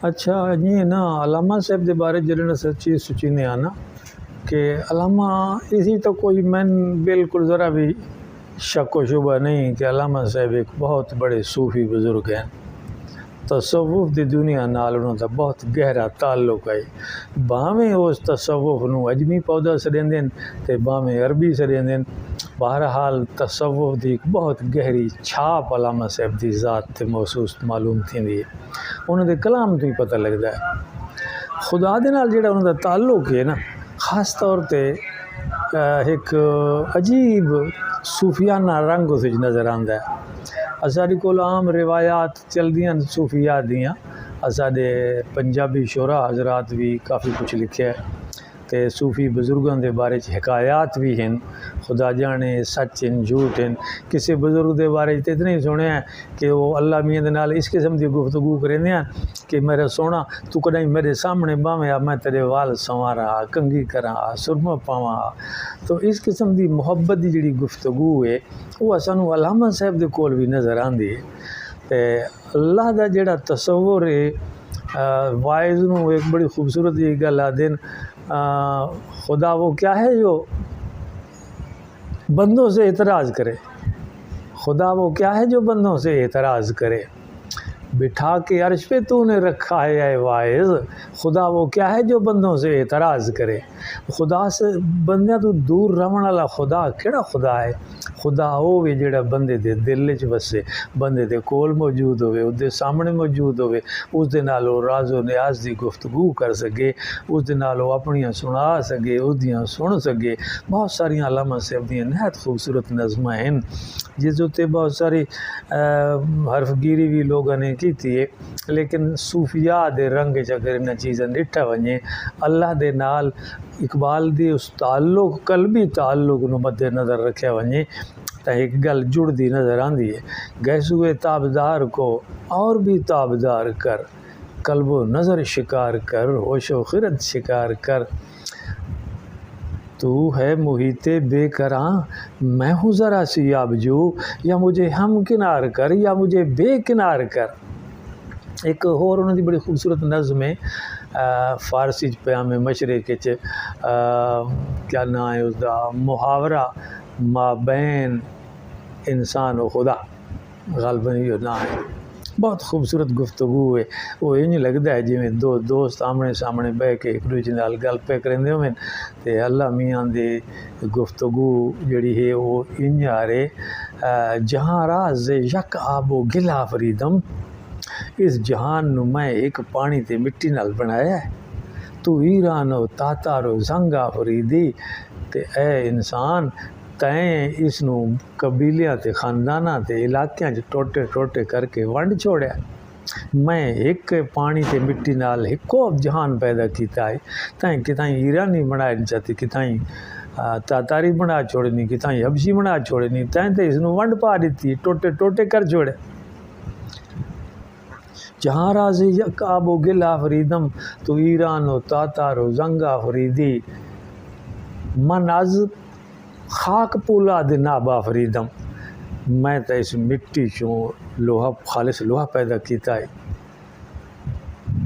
اچھا یہ نا علامہ صاحب دے بارے جڑے سچی سچینے آنا کہ علامہ اسی تو کوئی من بالکل ذرا بھی شک و شبہ نہیں کہ علامہ صاحب ایک بہت بڑے صوفی بزرگ ہیں. تصوف دی دنیا نال انہوں دا بہت گہرا تعلق ہے. باہیں اس تصوف نو اجمی پودا سڑیندن تے باہیں عربی سڑیندن. بہرحال تصوف دی ایک بہت گہری چھاپ علامہ صاحب دی ذات تے محسوس معلوم تھیندی ہے. انہوں دے کلام تو ہی پتہ لگدا ہے. خدا دے نال جڑا انہوں دا تعلق ہے نا خاص طور تے ایک عجیب صوفیانہ رنگ اس وچ نظر آندا ہے. اساڈے کول عام روایات چلدیاں صوفیاء دیاں. اساڈے پنجابی شعراء حضرات بھی کافی کچھ لکھیا ہے تے صوفی بزرگاں دے بارے چ حکایات بھی ہیں. خدا جانے سچ ہیں جھوٹ ہیں. کسی بزرگ دے بارے چ اتنے ہی سنے ہیں کہ وہ اللہ میاں دے نال اس قسم دی گفتگو کریں ہیں کہ میرا سونا تو کدیں میرے سامنے باویں میں تیرے وال سنوارا کنگھی کراں سرما پاواں. تو اس قسم دی محبت دی جڑی گفتگو ہے وہ سانو علامہ صاحب دے کول بھی نظر آندی ہے. تے اللہ دا جڑا تصور ہے وائز نو ایک بڑی خوبصورت یہ گل آدین خدا وہ کیا ہے جو بندوں سے اعتراض کرے. خدا وہ کیا ہے جو بندوں سے اعتراض کرے. بٹھا کے عرش پہ تو نے رکھا ہے اے واعظ. خدا وہ کیا ہے جو بندوں سے اعتراض کرے. خدا سے بندیاں تو دور رہن والا خدا کیڑا خدا ہے. خدا وہ بھی جڑا بندے دے دل وچ وسے بندے دے کول موجود ہوئے اس دے سامنے موجود ہوئے اس دے نال وہ راز و نیاز دی گفتگو کر سکے اس دے نال وہ اپنیاں سنا سکے اس دیاں سن سکے. بہت ساریاں علامہ صاحب دیاں نہایت خوبصورت نظمیں ہیں جس تے بہت ساری حرف گیری بھی لوگوں نے کیتی ہے. لیکن صوفیاء دے رنگ چکر انہاں چیزاں ڈٹھا ونجے اللہ دے نال اقبال دی اس تعلق قلبی تعلق نو مد نظر رکھیا ونجے تا ایک گل جڑ دی نظر آندی ہے. گیسوئے تابدار کو اور بھی تابدار کر قلب و نظر شکار کر ہوش و خرد شکار کر. تو ہے محیط بے کراں میں ہوں ذرا سی آبجو یا مجھے ہم کنار کر یا مجھے بے کنار کر. ایک اور انہوں دی بڑی خوبصورت نظم ہے فارسی پیام مشرق کیا نام ہے اس دا محاورہ ما بین انسان و خدا غالباً یہ نام ہے. بہت خوبصورت گفتگو ہے. وہ انج لگتا ہے جی میں دو دوست آمنے سامنے بہ کے ایک دوسرے نال گل پہ کریں ہوئے تے اللہ میاں دی گفتگو جڑی ہے وہ انج آ رہے جہاں راز یک آب و گل آفریدم اس جہان نو میں ایک پانی تے مٹی نال بنایا ہے. تو ایران و تاتار و زنگ آفریدی تے اے انسان تائیں اس نو قبیلیاں تے خانداناں تے علاقیاں ٹوٹے ٹوٹے کر کے ونڈ چھوڑیا. میں ایک پانی تے مٹی نال ایکو جہان پیدا کیتا ہے. تائیں کتائیں ایرانی بنائے نہیں چاہتی کتائیں تاتاری بنا چھوڑنی کتائیں حبشی بنا چھوڑنی تائیں تے اس نو ونڈ پا دیتی ٹوٹے ٹوٹے کر چھوڑے. جہاں راز یک آب و گل آفریدم تو ایران و تاتار و زنگ آفریدی من از خاک پولاد ناب آفریدم. میں تو اس مٹی چوں لوہا خالص لوہا پیدا کیتا ہے.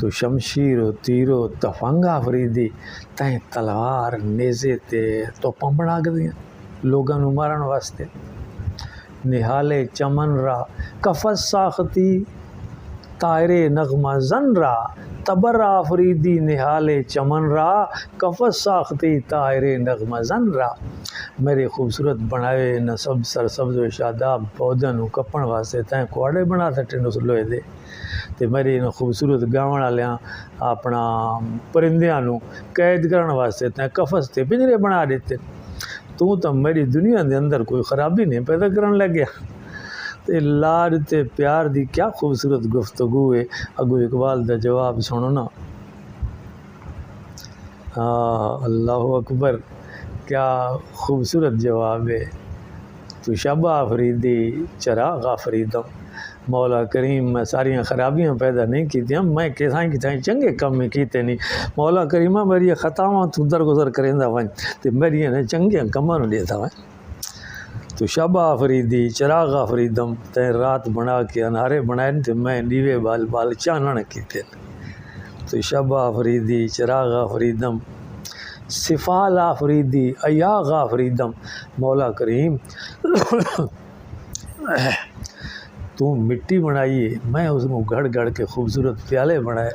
تو شمشیر و تیر و تفنگ آفریدی تائیں تلوار نیزے تے توپاں بنا کے دیاں لوگاں نو مارن واسطے. نہالے چمن را کفس ساختی تائرے نغمہ زن را تبر آفریدی نہالے چمن را کفس ساختی تائرے نغمہ زن را. میرے خوبصورت بنائے نصب سرسبز و شاداب پودن و کپن واسطے تائیں کوڑے بنا سٹے نو لوہے دے تے میرے خوبصورت گاون والیاں اپنا پرندیاں نو قید کرن واسطے تائیں کفس تے پنجرے بنا دیتے. تو میری دنیا دے اندر کوئی خرابی نہیں پیدا کرن لگ گیا. تے لاڈ تے پیار دی کیا خوبصورت گفتگو ہے. اگو اقبال دا جواب سنو نا. اللہ اکبر کیا خوبصورت جواب ہے. تو شب آفریدی چراغ آفریدم. مولا کریم میں ساریاں خرابیاں پیدا نہیں کیتیاں میں کتھائیں چنگے کم میں کیتے نہیں. مولا کریمہ میری خطاواں تو درگزر کریندا ون تے میری نے چنگے کماں نوں دیتا ون. تو شب آفریدی چراغ آفریدم تیں رات بنا کے انہارے بنائے تے میں دیوے بال بال چانن کیتے. تو شب آفریدی چراغ آفریدم صفال آفریدی ایاغ آفریدم مولا کریم تو مٹی بنائیے میں اس کو گھڑ گھڑ کے خوبصورت پیالے بنائے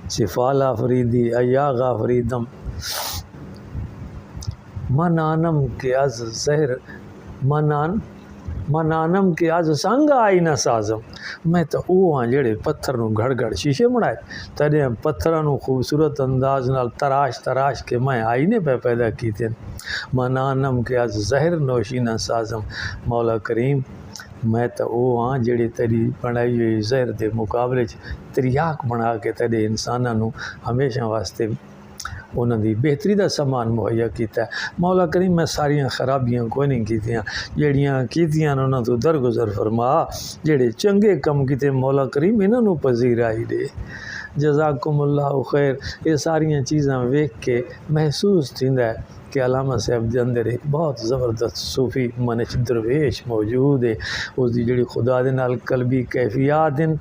صفال آفریدی ایاغ آفریدم منانم کے از زہر منانم کے از سنگ آئی نہ سازم میں تو وہ ہاں جڑے پتھر نو گھڑ گھڑ شیشے بنائے تڑے پتھراں نو خوبصورت انداز نال تراش کے میں آئینے پہ پیدا کیتے منانم کے از زہر نوشی نہ سازم مولا کریم میں تو وہ ہاں جڑی تیری بنائی ہوئی زہر دے مقابلے تریاک بنا کے تیرے انساناں نو ہمیشہ واسطے انہوں دی بہتری دا سامان مہیا کیتا ہے مولا کریم میں ساریاں خرابیاں کوئی نہیں کیتیاں جڑیاں کیتیاں انہوں تو درگزر فرما جڑے چنگے کم کیتے مولا کریم انہوں نو پذیر آئی دے جزاکم اللہ خیر یہ ساریاں چیزاں ویکھ کے محسوس تھیندا ہے کہ علامہ صاحب دے اندر ایک بہت زبردست صوفی منش درویش موجود ہے اس دی جڑی خدا دے نال قلبی کیفیات ہیں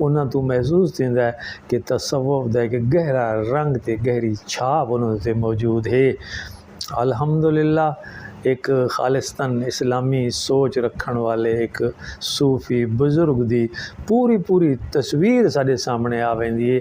انہاں تو محسوس تھیندا ہے کہ تصوف دا ایک گہرا رنگ تے گہری چھاپ انہاں تے موجود ہے الحمدللہ ایک خالصتاً اسلامی سوچ رکھن والے ایک صوفی بزرگ دی پوری تصویر سارے سامنے آ ویندی ہے